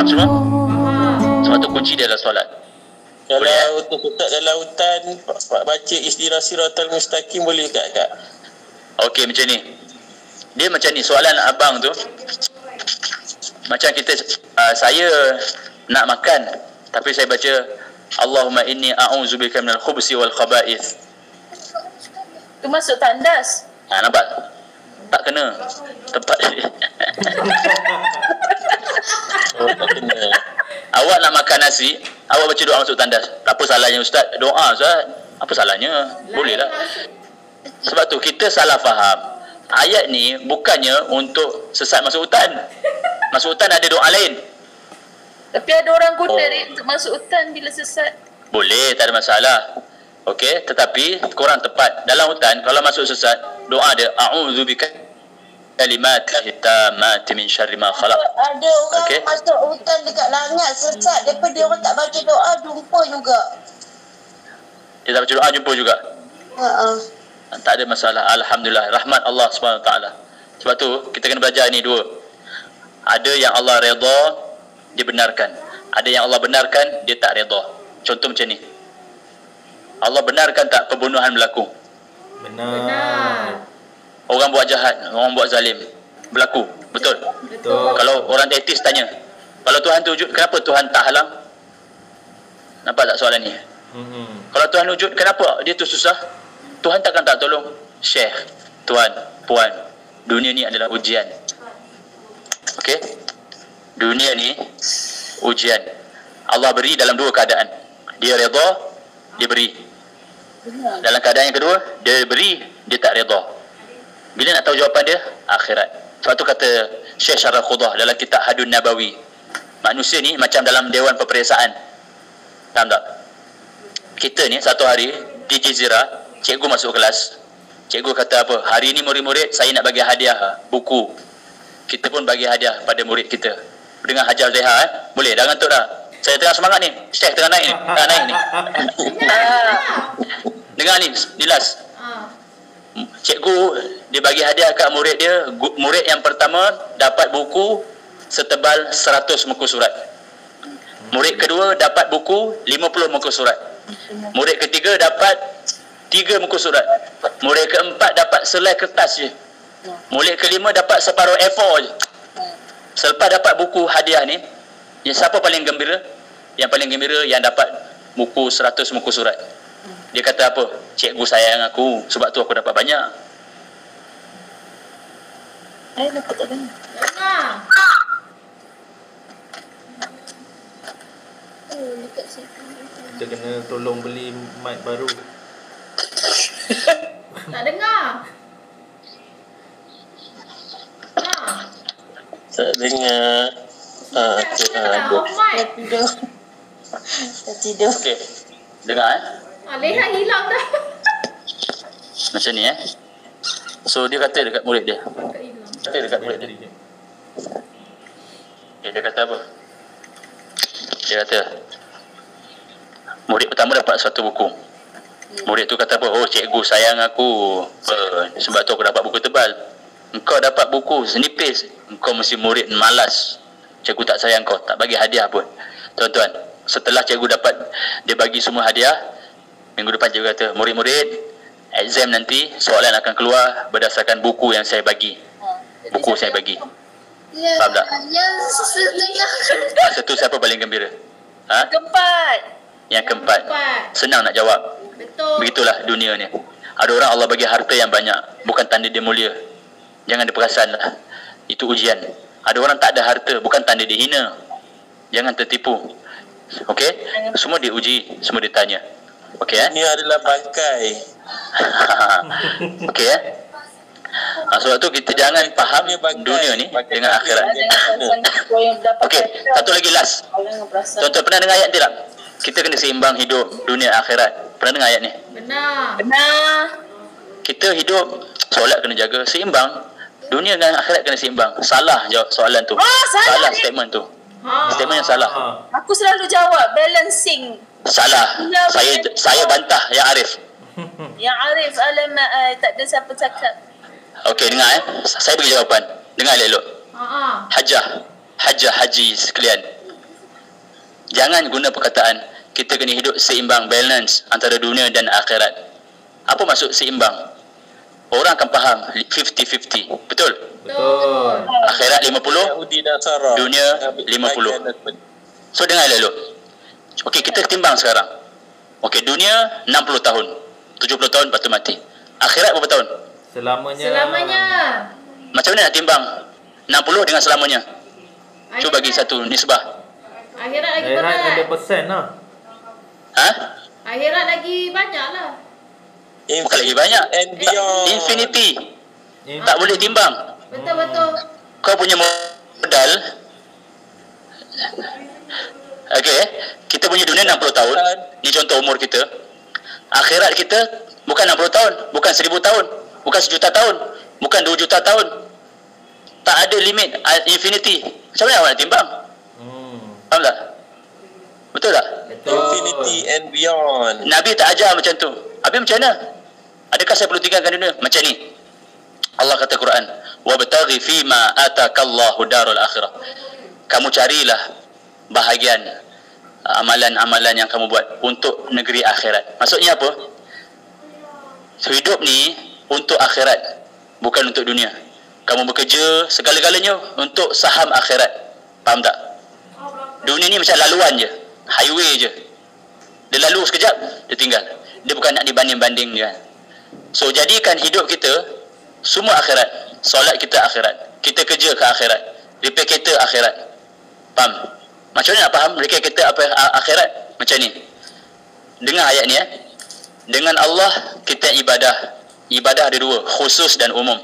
Faham semua? Sebab tu kunci dia adalah solat. Kalau untuk Ustaz dalam hutan baca ihdina siratal mustaqim boleh tak Kak? Okey, macam ni. Dia macam ni, soalan abang tu macam kita saya nak makan tapi saya baca Allahumma inni a'udzubika minal khubsi wal khaba'ith. Tu masuk tandas. Nampak? Tak kena tempat dia. Tak kena. Awak nak makan nasi, awak baca doa masuk tandas. Tak apa salahnya Ustaz? Doa Ustaz. Apa salahnya? Boleh lah. Sebab tu kita salah faham. Ayat ni bukannya untuk sesat masuk hutan. Masuk hutan ada doa lain. Tapi ada orang guna dia untuk masuk hutan bila sesat. Boleh, tak ada masalah. Okey, tetapi korang tepat. Dalam hutan kalau masuk sesat, doa dia a'udzubika kalimatillahi tammati min syarri ma khalaq. Ada orang masuk hutan dekat Langat sesat, daripada dia orang tak baca doa jumpa juga. Dia tak baca doa jumpa juga. Tak ada masalah. Alhamdulillah, rahmat Allah SWT. Sebab tu kita kena belajar ni dua. Ada yang Allah redha, dia benarkan. Ada yang Allah benarkan, dia tak redha. Contoh macam ni, Allah benarkan tak pembunuhan berlaku? Benar. Orang buat jahat, orang buat zalim berlaku, betul? Betul. Kalau orang teis tanya, kalau Tuhan tu wujud, kenapa Tuhan tak halang? Nampak tak soalan ni? Kalau Tuhan wujud, kenapa dia tu susah? Tuhan takkan tak tolong? Syekh, tuan, puan, dunia ni adalah ujian. Okey? Dunia ni ujian. Allah beri dalam dua keadaan. Dia redha, dia beri. Dalam keadaan yang kedua, dia beri, dia tak redha. Bila nak tahu jawapan dia? Akhirat. Sebab tu kata Syekh Syarah Khudah dalam kitab Hadun Nabawi, manusia ni macam dalam dewan peperiksaan. Faham tak? Kita ni satu hari di Jazirah, cikgu masuk kelas. Cikgu kata apa? Hari ni murid-murid saya nak bagi hadiah buku. Kita pun bagi hadiah pada murid kita. Dengan Hajar Zeha boleh dah ngantuk dah. Saya tengah semangat ni. Syekh tengah naik ni. Tengah naik ni. Dengar ni, Nilas. Cikgu dia bagi hadiah kat murid dia. Murid yang pertama dapat buku setebal 100 muka surat. Murid kedua dapat buku 50 muka surat. Murid ketiga dapat 3 muka surat. Murid keempat dapat selai kertas je. Murid kelima dapat separuh A4 je. Selepas dapat buku hadiah ni, yang siapa paling gembira? Yang paling gembira yang dapat buku 100 muka surat. Dia kata apa? Cikgu sayang aku, sebab tu aku dapat banyak. Nampak tak dengar? Kita kena tolong beli mic baru. Tak dengar. Tak dengar. Dah tidur. Dah tidur. Okey. Dengar Leha hilang dah. Macam ni So dia kata dekat murid dia. Kata dekat murid dia. Dia kata apa? Dia kata murid pertama dapat satu buku. Murid tu kata apa? Oh, cikgu sayang aku. Sebab tu aku dapat buku tebal. Engkau dapat buku senipis, engkau mesti murid malas. Cikgu tak sayang kau, tak bagi hadiah pun. Tuan-tuan, setelah cikgu dapat, dia bagi semua hadiah. Minggu depan cikgu kata, murid-murid, exam nanti soalan akan keluar berdasarkan buku yang saya bagi. Buku saya bagi. Faham tak? Masa tu siapa paling gembira? Keempat. Yang keempat. Senang nak jawab. Betul. Begitulah dunia ni. Ada orang Allah bagi harta yang banyak, bukan tanda dia mulia. Jangan diperasan lah. Itu ujian. Ada orang tak ada harta, bukan tanda dia hina. Jangan tertipu. Okey? Semua diuji, semua ditanya. Okey Ini adalah bangkai. Okey sebab tu kita jangan faham dunia ni dengan akhirat. Okey, satu lagi last. Tuan-tuan pernah dengar ayat ni tak? Kita kena seimbang hidup dunia akhirat. Pernah dengar ayat ni? Benar. Kita hidup, solat kena jaga, seimbang. Dunia dengan akhirat kena seimbang. Salah jawab soalan tu. Salah statement tu. Statement yang salah. Aku selalu jawab balancing. Salah. Saya bantah yang Arif. Yang Arif alamak tak ada siapa cakap. Okey, dengar Saya bagi jawapan. Dengar elok. Hajah haji sekalian. Jangan guna perkataan kita kena hidup seimbang, balance antara dunia dan akhirat. Apa maksud seimbang? Orang akan faham 50-50. Betul? Betul. Akhirat 50, Yahudi Nasara. dunia 50. So dengar elok. Okey, kita timbang sekarang. Okey, dunia 60 tahun. 70 tahun lepas tu mati. Akhirat berapa tahun? Selamanya. Selamanya. Macam mana nak timbang 60 dengan selamanya? Cuba bagi satu nisbah. Akhirat lagi Akhirat berat. ada persen lah. Ha? Akhirat lagi banyak lah. Bukan lagi banyak. And beyond. Infinity. Tak boleh timbang. Betul-betul. Kau punya modal. Okey, kita punya dunia 60 tahun. Ni contoh umur kita. Akhirat kita bukan 60 tahun, bukan 1000 tahun, bukan 1,000,000 tahun, bukan 2 juta tahun. Tak ada limit, infinity. Macam mana awak nak timbang? Faham tak? Betul tak? Betul. Infinity and beyond. Nabi tak ajar macam tu. Habis macam mana? Adakah saya perlu tinggalkan dunia? Macam ni. Allah kata Quran, "Wabtaghi fima atakallahu darul akhirah." Kamu carilah bahagian amalan-amalan yang kamu buat untuk negeri akhirat. Maksudnya apa? Hidup ni untuk akhirat, bukan untuk dunia. Kamu bekerja segala-galanya untuk saham akhirat. Faham tak? Dunia ni macam laluan je, highway je. Dia lalu sekejap, dia tinggal. Dia bukan nak dibanding-banding je. So jadikan hidup kita semua akhirat. Solat kita akhirat, kita kerja ke akhirat, repair kereta akhirat. Faham? Macam mana nak faham repair kereta apa akhirat? Macam ni. Dengar ayat ni Dengan Allah kita ibadah. Ibadah ada dua, khusus dan umum.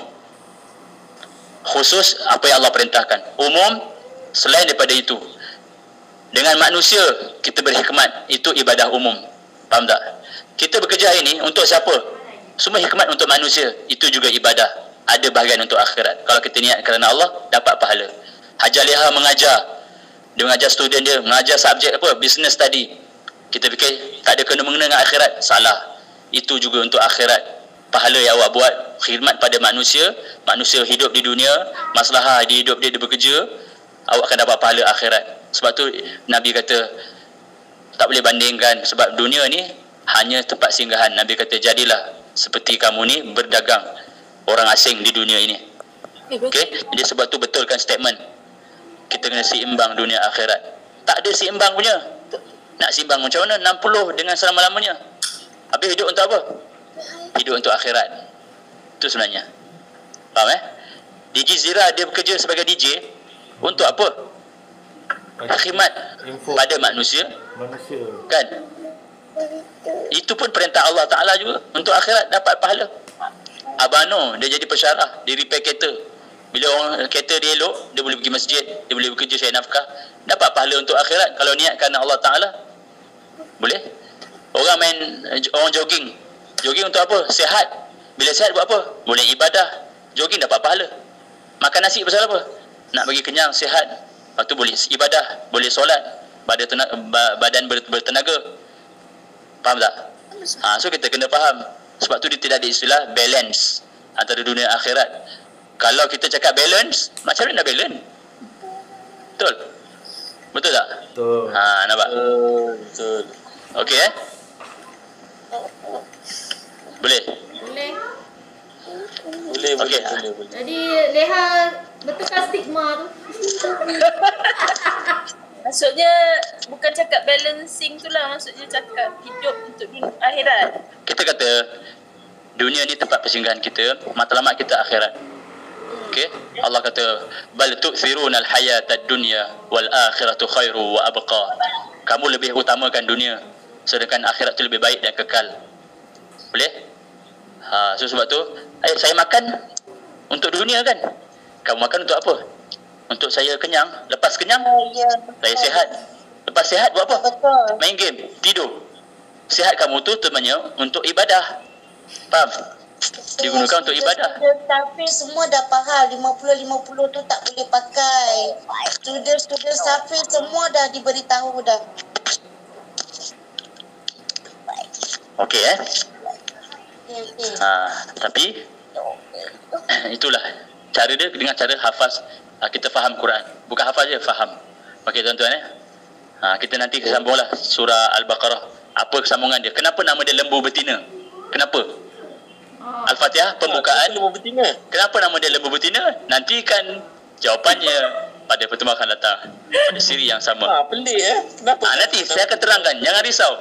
Khusus apa yang Allah perintahkan. Umum selain daripada itu. Dengan manusia kita berhikmat, itu ibadah umum. Faham tak? Kita bekerja hari ni untuk siapa? Semua hikmat untuk manusia, itu juga ibadah. Ada bahagian untuk akhirat. Kalau kita niat kerana Allah, dapat pahala. Hajar Leha mengajar. Dia mengajar student dia, mengajar subjek apa? Business study. Kita fikir tak ada kena-mengena dengan akhirat. Salah. Itu juga untuk akhirat. Pahala yang awak buat, khidmat pada manusia, manusia hidup di dunia, masalah di hidup dia bekerja, awak akan dapat pahala akhirat. Sebab tu Nabi kata tak boleh bandingkan, sebab dunia ni hanya tempat singgahan. Nabi kata jadilah seperti kamu ni berdagang orang asing di dunia ini. Okey, jadi sebab tu betulkan statement kita kena seimbang dunia akhirat. Tak ada seimbang punya. Nak seimbang macam mana? 60 dengan selama-lamanya. Habis hidup untuk apa? Hidup untuk akhirat. Itu sebenarnya. Faham DJ Zira dia bekerja sebagai DJ untuk apa? Khidmat pada manusia. Kan? Itu pun perintah Allah Ta'ala juga. Untuk akhirat dapat pahala. Abang Noh dia jadi pesyarah, dia repair kereta. Bila orang kereta dia elok, dia boleh pergi masjid, dia boleh bekerja cari nafkah, dapat pahala untuk akhirat. Kalau niat kerana Allah Ta'ala, boleh. Orang jogging untuk apa? Sihat. Bila sihat buat apa? Boleh ibadah. Jogging dapat pahala. Makan nasi pasal apa? Nak bagi kenyang, sihat. Lepas tu boleh ibadah, boleh solat, badan bertenaga. Faham tak? So kita kena faham. Sebab tu dia tidak ada istilah balance antara dunia akhirat. Kalau kita cakap balance, macam mana nak balance? Betul? Betul tak? Betul. Nampak? Betul. Okey Boleh? Boleh. Boleh. Jadi Leha betulkan stigma tu. Maksudnya bukan cakap balancing tu lah. Maksudnya cakap hidup untuk dunia akhirat. Kita kata dunia ni tempat persinggahan kita, matlamat kita akhirat. Okey, Allah kata bal tu'thiruna al-hayata ad-dunya wal akhiratu khairu wa abqa. Kamu lebih utamakan dunia, sedangkan akhirat tu lebih baik dan kekal. Boleh? So sebab tu saya makan untuk dunia kan. Kamu makan untuk apa? Untuk saya kenyang. Lepas kenyang, saya sihat. Lepas sihat buat apa? Betul. Main game, tidur. Sihat kamu tu temannya untuk ibadah. Faham? Digunakan untuk ibadah. Tapi semua dah faham 50-50 tu tak boleh pakai. Student Safir semua dah diberitahu dah. Okey Okay. Tapi itulah cara dia dengan cara hafaz. Kita faham Quran. Bukan hafaz je, faham. Okey tuan-tuan Kita nanti sambunglah surah Al-Baqarah. Apa sambungan dia? Kenapa nama dia lembu betina? Kenapa? Al-Fatihah pembukaan. Lembu betina. Kenapa nama dia lembu betina? Nantikan jawapannya pada pertemuan akan datang. Pada siri yang sama. Pelik Kenapa? Nanti saya akan terangkan. Jangan risau.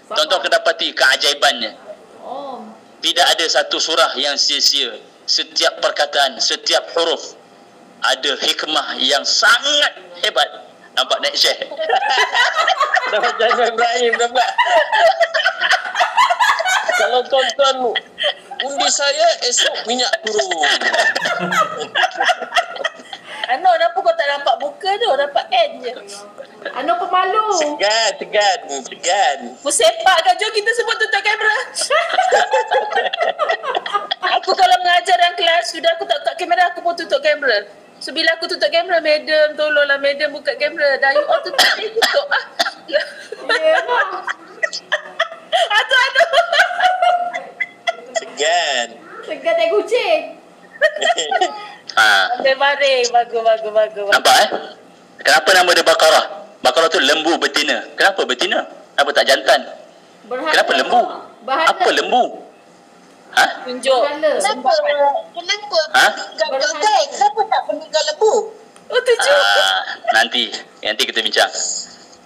Tuan-tuan akan dapati keajaibannya. Oh. Tidak ada satu surah yang sia-sia. Setiap perkataan, setiap huruf ada hikmah yang sangat hebat. Nampak naik share? Dapat jangan Ibrahim dah pula. Kalau tuan-tuan undi saya, esok minyak turun. Ano, kenapa kau tak nampak muka tu? Nampak N je. Ano pemalu. Segan. Aku sepak kan. Jom kita semua tutup kamera. Aku kalau mengajar dalam kelas, sudah aku tak tutup kamera, aku pun tutup kamera. So bila aku tutup kamera, madam tolonglah madam buka kamera. Dah you all tutup, saya tutup. Ya. Aduh. Segan. Segan tak kucing. Baring. Bagus. Nampak Kenapa nama dia Baqarah? Baqarah tu lembu betina. Kenapa betina? Kenapa tak jantan? Berhala. Kenapa lembu? Berhala. Apa lembu? Tunjuk. Berhala. Kenapa penunggang keldai? Kenapa tak penunggang lembu? Oh, tunjuk. Nanti kita bincang.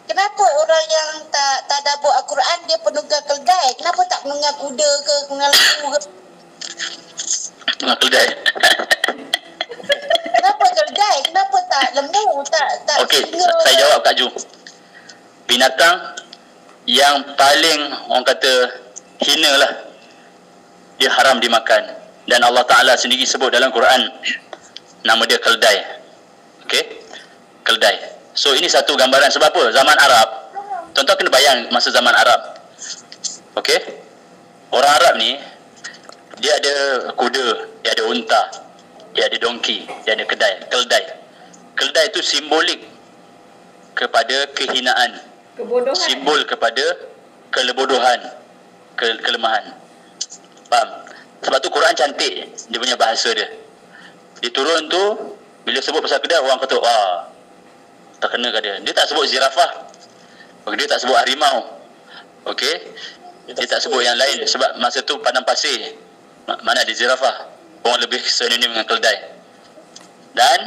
Kenapa orang yang tak tadabbur Al-Quran dia penunggang keldai? Kenapa tak penunggang kuda ke, penunggang lembu ke? Keldai. Kenapa keldai? Kenapa tak lembu? Tak Okey, singa? saya jawab Kak Ju. Binatang yang paling orang kata hina lah, dia haram dimakan. Dan Allah Ta'ala sendiri sebut dalam Quran, nama dia keldai. Okey, keldai. So ini satu gambaran. Sebab apa? Zaman Arab, tuan-tuan kena bayang masa zaman Arab. Okey, orang Arab ni dia ada kuda, dia ada unta, dia ada donkey, dia ada keldai. Keldai itu simbolik kepada kehinaan, Kebodohan. simbol kepada kelebodohan, kelemahan. Faham? Sebab tu Quran cantik dia punya bahasa dia. Dia turun tu bila sebut pasal kedai, orang kata tak kena ke dia. Dia tak sebut zirafah. Dia tak sebut harimau. Okey. Dia tak sebut yang lain sebab masa tu padang pasir. Mana ada zirafah. Orang lebih sinonim dengan keldai. Dan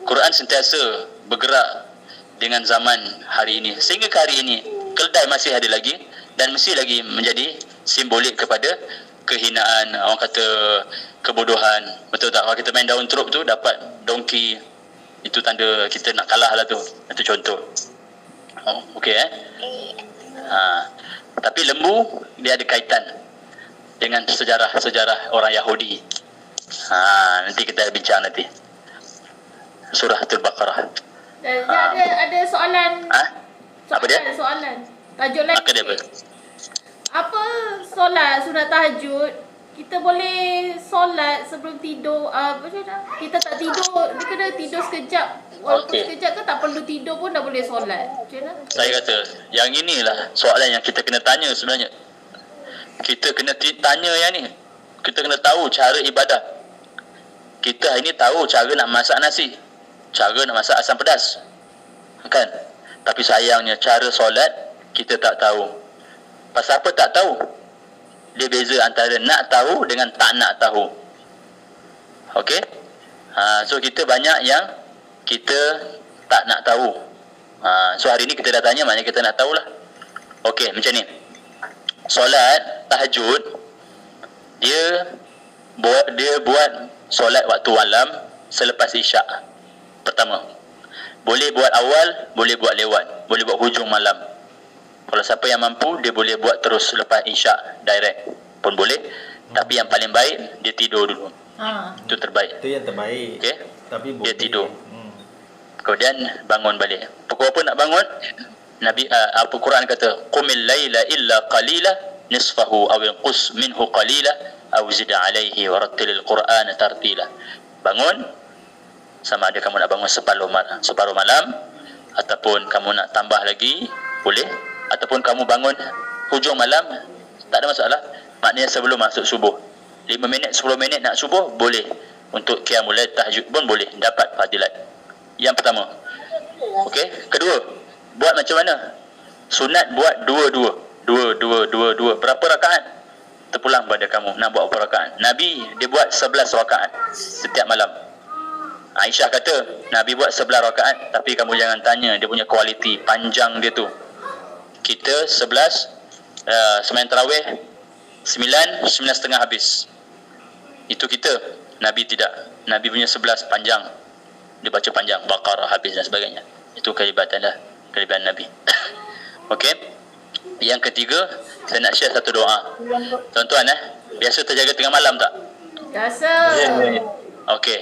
Quran sentiasa bergerak dengan zaman hari ini. Sehingga ke hari ini keldai masih ada lagi dan mesti lagi menjadi simbolik kepada kehinaan, orang kata kebodohan. Betul tak? Kalau kita main daun terup tu dapat donkey, itu tanda kita nak kalah lah tu. Itu contoh. Okey tapi lembu dia ada kaitan dengan sejarah orang Yahudi. Nanti kita bincang nanti. Surah Al-Baqarah. Ada soalan. Apa dia? Ada soalan. Tajuk lagi. Apa dia apa? Apa solat sunat tahajud? Kita boleh solat sebelum tidur. Macam mana? Kita tak tidur, dia kena tidur sekejap. Walaupun sekejap ke tak perlu tidur pun dah boleh solat. Macam mana? Saya kata, yang inilah soalan yang kita kena tanya sebenarnya. Kita kena tanya yang ni. Kita kena tahu cara ibadah. Kita hari ni tahu cara nak masak nasi, cara nak masak asam pedas, kan? Tapi sayangnya cara solat kita tak tahu. Pasal apa tak tahu? Dia beza antara nak tahu dengan tak nak tahu. Okey? So kita banyak yang kita tak nak tahu. So hari ni kita dah tanya, maknanya kita nak tahulah. Okey, macam ni. Solat tahajud, dia buat solat waktu malam selepas isyak. Pertama, boleh buat awal, boleh buat lewat, boleh buat hujung malam. Kalau siapa yang mampu, dia boleh buat terus lepas isyak direct pun boleh. Tapi yang paling baik dia tidur dulu. Itu terbaik. Itu yang terbaik. Okey. Tapi boleh. Dia tidur. Kemudian bangun balik. Pukul apa nak bangun? Nabi Al-Quran kata, "Qumil laila illa qalila nisfahu aw inqus minhu qalila aw zid alaihi warattilil Qur'ana tartila." Bangun, sama ada kamu nak bangun separuh malam ataupun kamu nak tambah lagi, boleh. Ataupun kamu bangun hujung malam, tak ada masalah. Maknanya sebelum masuk subuh, 5 minit, 10 minit nak subuh, boleh. Untuk qiyamul lail tahajud pun boleh, dapat fadilat. Yang pertama. Okey. Kedua, Buat macam mana? Sunat buat dua. Berapa rakaat? Terpulang pada kamu nak buat berapa rakaat. Nabi dia buat 11 rakaat setiap malam. Aisyah kata Nabi buat 11 rakaat, tapi kamu jangan tanya dia punya kualiti panjang dia tu. Kita 11 sembahyang tarawih 9.30 habis. Itu kita. Nabi tidak. Nabi punya 11 panjang. Dia baca panjang, Baqarah habis dan sebagainya. Itu kelebihan Nabi. Okey. Yang ketiga, saya nak share satu doa. Tuan-tuan biasa terjaga tengah malam tak? Biasa. Okey.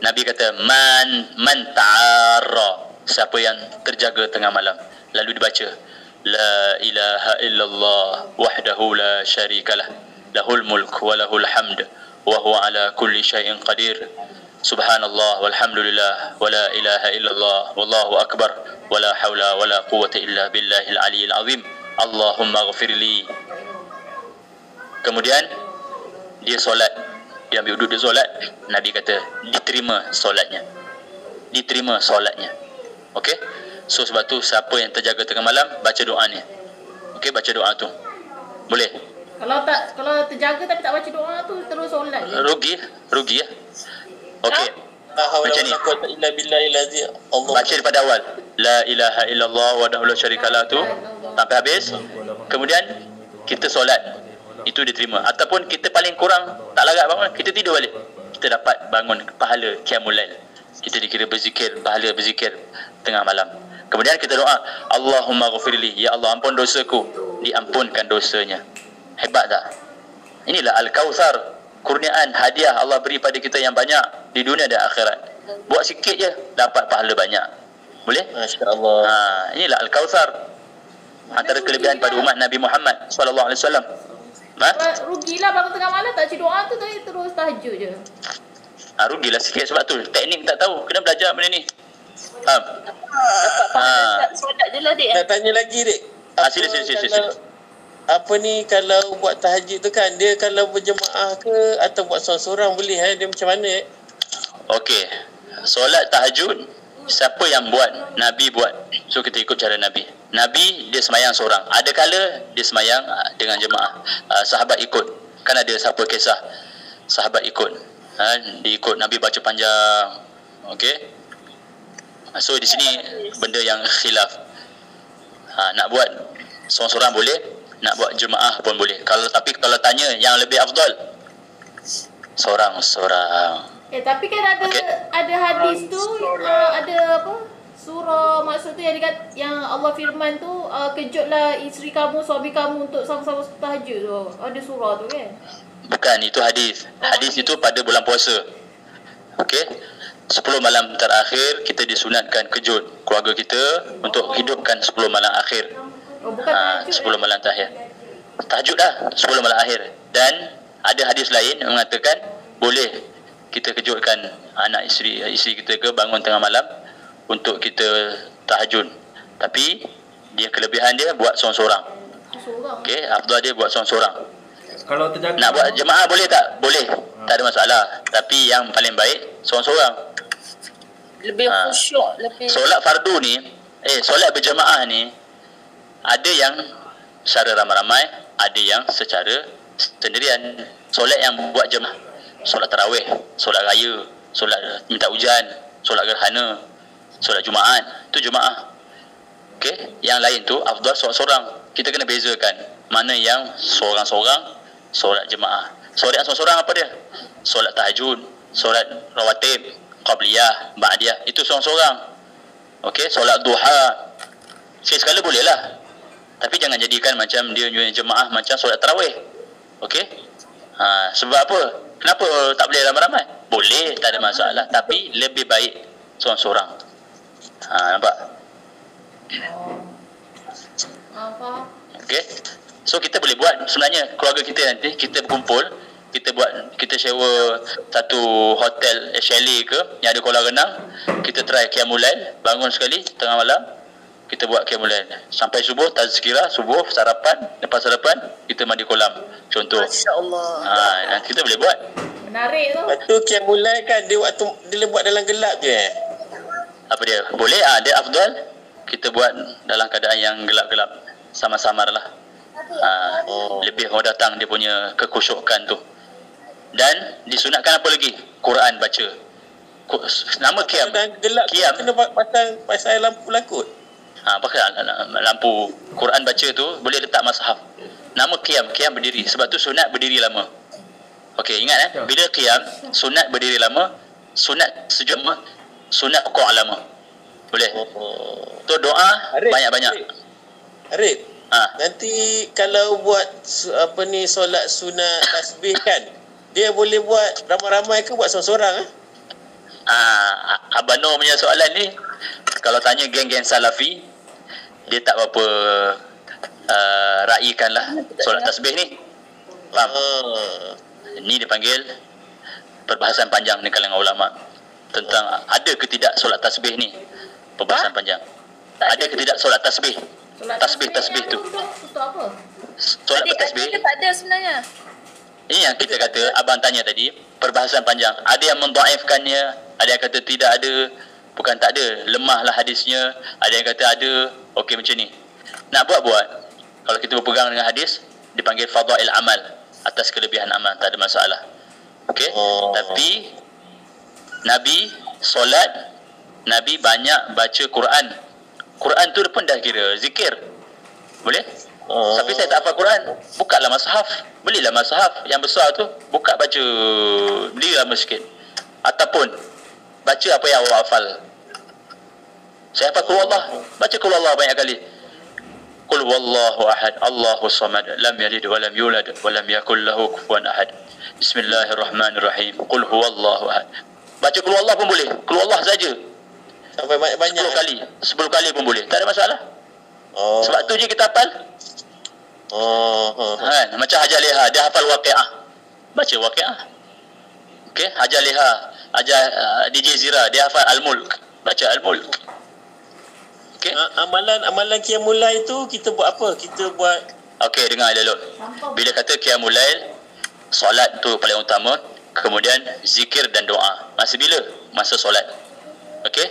Nabi kata man ta'arra, siapa yang terjaga tengah malam. Lalu dibaca La ilaha illallah wahdahu la syarikalah lahul mulk wa lahul hamd wa huwa ala kulli syai'in qadir. Subhanallah walhamdulillah wa la ilaha illallah wallahu akbar wa la hawla wa la quwwata illa billahil aliyyil azim. Allahumma ghafirli. Kemudian dia solat, dia ambil duduk dia solat. Nabi kata diterima solatnya. Okey. So sebab tu siapa yang terjaga tengah malam baca doa ni. Okey, baca doa tu. Boleh? Kalau terjaga tapi tak baca doa tu terus solat je. Rugi ya. Okey. Macam ni. Baca daripada awal. La ilaha illallah wahdahu la syarikalah tu sampai habis. Kemudian kita solat. Itu diterima. Ataupun kita paling kurang tak larat bangun, kita tidur balik. Kita dapat bangun pahala qiyamul lail. Kita dikira berzikir, pahala berzikir tengah malam. Kemudian kita doa, Allahumma ghafirli, ya Allah ampun dosaku, diampunkan dosanya. Hebat tak? Inilah Al-Kautsar, kurniaan, hadiah Allah beri pada kita yang banyak di dunia dan akhirat. Buat sikit je dapat pahala banyak. Boleh? Masya-Allah. Inilah Al-Kautsar. Antara kelebihan pada umat Nabi Muhammad sallallahu alaihi wasallam. Rugilah bangun tengah malam tak baca doa tu terus tahajud je. Rugilah sikit sebab tu teknik tak tahu, kena belajar benda ni. Faham? Solat je lah, Dik. Nak tanya lagi, Dik. Sila. Apa ni kalau buat tahajud tu kan, dia kalau berjemaah ke atau buat seorang-seorang boleh dia macam mana? Okey. Solat tahajud siapa yang buat? Nabi buat. So kita ikut cara Nabi. Nabi dia semayang seorang. Ada kala dia semayang dengan jemaah. Sahabat ikut. Kan ada siapa kisah sahabat ikut. Dia ikut Nabi baca panjang. Okey. So di sini benda yang khilaf. Nak buat seorang-seorang boleh, nak buat jemaah pun boleh. Kalau tanya yang lebih afdal seorang-seorang. Tapi kan ada hadis tu ada apa? Surah maksud tu yang Allah firman tu kejutlah isteri kamu, suami kamu untuk sama-sama tahajud tu. Ada surah tu kan? Bukan, itu hadis. Hadis itu pada bulan puasa. Okey. 10 malam terakhir kita disunatkan kejut keluarga kita untuk hidupkan 10 malam akhir. Bukan tahajud. 10 malam terakhir. Tahajud dah 10 malam akhir. Dan ada hadis lain yang mengatakan boleh kita kejutkan anak isteri kita ke bangun tengah malam untuk kita tahajud. Tapi dia kelebihan dia buat seorang-seorang. Okey, afdal dia buat seorang-seorang. Kalau terjaga Nak buat jemaah boleh tak? Boleh. Tak ada masalah. Tapi yang paling baik seorang-seorang. Lebih khusyuk, lebih. Solat fardu ni, solat berjemaah ni ada yang secara ramai-ramai, ada yang secara sendirian. Solat yang buat jemaah, solat tarawih, solat raya, solat minta hujan, solat gerhana, solat Jumaat, tu jemaah. Okey, yang lain tu afdal seorang-seorang. Kita kena bezakan mana yang seorang-seorang, solat jemaah. Solat yang seorang-seorang apa dia? Solat tahajud, solat rawatib, qabliyah, ba'diyah, itu seorang-seorang. Okey, solat duha sekali boleh lah. Tapi jangan jadikan macam dia jemaah macam solat tarawih. Okey? Sebab apa? Kenapa tak boleh ramai-ramai? Boleh, tak ada masalah, tapi lebih baik seorang-seorang. Nampak? Faham. Okey. So kita boleh buat sebenarnya keluarga kita nanti kita berkumpul, kita sewa satu hotel chalet ke yang ada kolam renang, kita try qiyamul lail, bangun sekali tengah malam, kita buat qiyamul lail sampai subuh, tazkirah subuh, sarapan, lepas sarapan kita mandi kolam contoh. Masya-Allah. Kita boleh buat. Menarik tu. Lepas tu qiyamul lail kan dia buat dalam gelap je. Apa dia? Boleh dia afdal. kita buat dalam keadaan yang gelap-gelap, samar-samar lah. Lebih orang datang dia punya kekhusyukan tu. Dan disunatkan apa lagi? Quran baca. Nama qiyam. Gelap Qiyam. kena pasal lampu lakut. Pakai lampu Quran baca tu boleh letak mushaf. Nama qiyam berdiri. Sebab tu sunat berdiri lama. Okey, ingat bila qiyam sunat berdiri lama, sunat sujud lama, sunat rukuk lama. Boleh. Tu doa banyak-banyak. Arif. Nanti kalau buat solat sunat tasbih kan, dia boleh buat ramai-ramai ke buat seorang-seorang? Abang Nur punya soalan ni, kalau tanya geng-geng Salafi, dia tak berapa raikan lah solat tasbih ni. Faham? Ni dipanggil perbahasan panjang di kalangan ulama tentang ada ke tidak solat tasbih ni. Perbahasan panjang. Ada ke tidak solat tasbih? Tasbih tu. Untuk apa? Solat bertasbih. Ada ke tak ada sebenarnya? Ini yang kita kata, abang tanya tadi, perbahasan panjang. Ada yang mendhaifkannya, ada yang kata tidak ada, bukan tak ada, lemahlah hadisnya, ada yang kata ada, okey macam ni. Nak buat. Kalau kita berpegang dengan hadis, dipanggil fadail amal, atas kelebihan amal, tak ada masalah. Okey? Tapi Nabi solat, Nabi banyak baca Quran. Quran tu pun dah kira zikir. Boleh? Tapi saya tak hafal Quran, bukalah mushaf. Belilah mushaf yang besar tu, buka baca, belilah sikit. Ataupun baca apa yang awak hafal. Saya hafal qul Allah, baca qul Allah banyak kali. Qul huwallahu ahad, Allahus samad, lam yalid wa lam yulad wa lam yakul lahu kufuwan ahad. Bismillahirrahmanirrahim. Qul huwallahu ahad. Baca qul Allah pun boleh. Qul Allah saja. Sampai banyak-banyak 10 kali pun boleh. Tak ada masalah. Sebab tu je kita hafal. Kan? Macam Hajar Leha, dia hafal Waqi'ah. Baca Waqi'ah. Okey, Hajar Leha, DJ Zira, dia hafal Al-Mulk. Baca Al-Mulk. Okey. Amalan qiyamul lail tu kita buat apa? Kita buat dengar elok. Bila kata qiyamul lail, solat tu paling utama, kemudian zikir dan doa. Masa bila? Masa solat. Okey?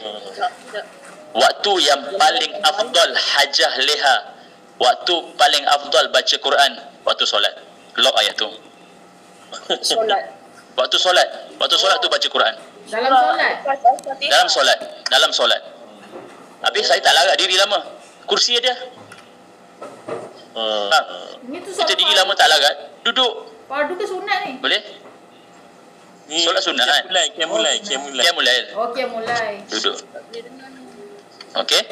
Waktu yang paling afdal hajah leha, waktu paling afdal baca Quran, waktu solat. Lock ayat tu. Solat. Waktu solat tu baca Quran. Dalam solat. Habis saya tak larat diri lama. Kursi dia. Kita diri lama tak larat, duduk. Fardu ke sunat ni? Boleh? Solat sunat kan? Qiyamul lail. Okey, mulai. Duduk. Okey?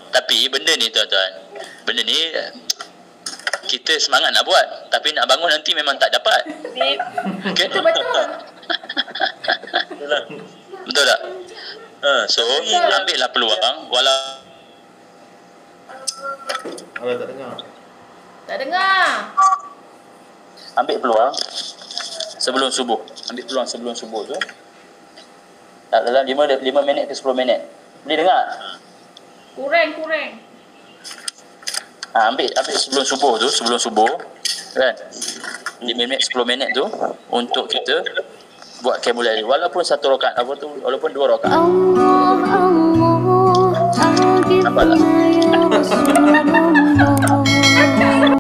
Tapi benda ni tuan-tuan, benda ni kita semangat nak buat, tapi nak bangun nanti memang tak dapat. Okey? Betul. Betul tak? So ambillah peluang walau Tak dengar. ambil peluang sebelum subuh. Ambil peluang sebelum subuh tu. Dalam 5 minit ke 10 minit. Boleh dengar? Kurang. Ambil sebelum subuh kan. 5 minit 10 minit tu untuk kita buat qiyamul lail, walaupun 1 rakaat, walaupun 2 rakaat. Nampak tak?